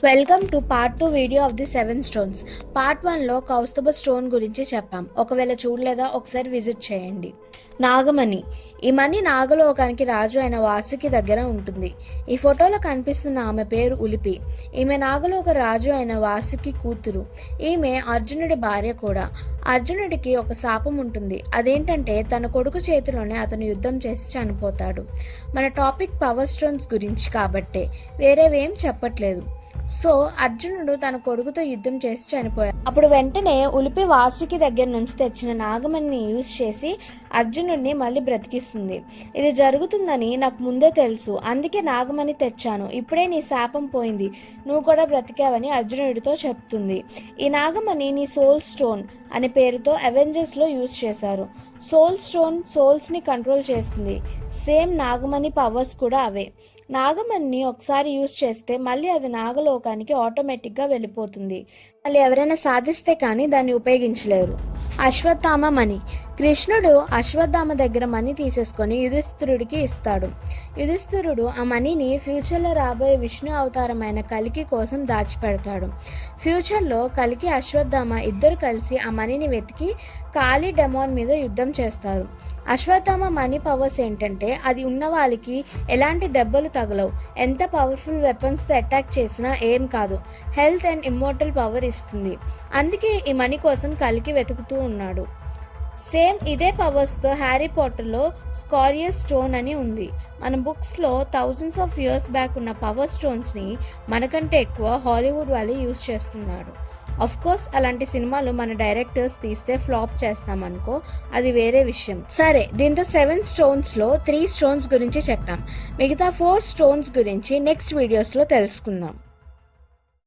Welcome to part 2 video of the 7 stones. Part 1లో Kaustubha stone గురించి చెప్పాం. ఒకవేళ చూడలేదా ఒకసారి విజిట్ చేయండి. నాగమణి. ఈ మణి నాగలోకానికి రాజు అయిన వాసుకి దగ్గర ఉంటుంది. ఈ ఫోటోలో కనిపిస్తున్న ఆమె పేరు ఉలిపి. ఈమె నాగలోక రాజు అయిన వాసుకి కూతురు. ఈమె అర్జునుడి భార్య కూడా. అర్జునుడికి ఒక శాపం ఉంటుంది. అదేంటంటే తన కొడుకు చేతిలోనే అతను యుద్ధం చేసి చనిపోతాడు. మన టాపిక్ పవర్ స్టోన్స్ గురించి కాబట్టే వేరేవేం చెప్పట్లేదు. సో అర్జునుడు తన కొడుకుతో యుద్ధం చేసి చనిపోయాడు. అప్పుడు వెంటనే ఉలిపి వాసుకి దగ్గర నుంచి తెచ్చిన నాగమణిని యూజ్ చేసి అర్జునుడిని మళ్ళీ బ్రతికిస్తుంది. ఇది జరుగుతుందని నాకు ముందే తెలుసు, అందుకే నాగమణి తెచ్చాను. ఇప్పుడే నీ శాపం పోయింది, నువ్వు కూడా బ్రతికావని అర్జునుడితో చెప్తుంది. ఈ నాగమణి నీ సోల్ స్టోన్ అనే పేరుతో అవెంజర్స్లో యూజ్ చేశారు. సోల్ స్టోన్ సోల్స్ని కంట్రోల్ చేస్తుంది. సేమ్ నాగమణి పవర్స్ కూడా అవే. నాగమణిని ఒకసారి యూజ్ చేస్తే మళ్ళీ అది నాగలోకానికి ఆటోమేటిక్గా వెళ్ళిపోతుంది. మళ్ళీ ఎవరైనా సాధిస్తే కానీ దాన్ని ఉపయోగించలేరు. అశ్వత్థామ మణి. కృష్ణుడు అశ్వత్థామ దగ్గర మణి తీసేసుకొని యుధిష్ఠిరుడికి ఇస్తాడు. యుధిష్ఠిరుడు ఆ మణిని ఫ్యూచర్లో రాబోయే విష్ణు అవతారమైన కలికి కోసం దాచిపెడతాడు. ఫ్యూచర్లో కలికి అశ్వత్థామ ఇద్దరు కలిసి ఆ మణిని వెతికి కాళీ డెమాన్ మీద యుద్ధం చేస్తారు. అశ్వత్థామ మణి పవర్స్ ఏంటంటే అది ఉన్న వాళ్ళకి ఎలాంటి దెబ్బలు తగలవు. ఎంత పవర్ఫుల్ వెపన్స్తో అటాక్ చేసినా ఏం కాదు. హెల్త్ అండ్ ఇమ్మోర్టల్ పవర్ ఇస్తుంది. అందుకే ఈ మణి కోసం కలికి వెతుకుతూ ఉన్నాడు. సేమ్ ఇదే పవర్స్తో హ్యారీ పాటర్లో స్కారియస్ స్టోన్ అని ఉంది. మన బుక్స్లో థౌజండ్స్ ఆఫ్ ఇయర్స్ బ్యాక్ ఉన్న పవర్ స్టోన్స్ని మనకంటే ఎక్కువ హాలీవుడ్ వాళ్ళు యూజ్ చేస్తున్నారు. ఆఫ్ కోర్స్ అలాంటి సినిమాలు మన డైరెక్టర్స్ తీస్తే ఫ్లాప్ చేస్తామనుకో, అది వేరే విషయం. సరే, దీంతో 7 స్టోన్స్లో 3 స్టోన్స్ గురించి చెప్పాం. మిగతా 4 స్టోన్స్ గురించి నెక్స్ట్ వీడియోస్లో తెలుసుకుందాం.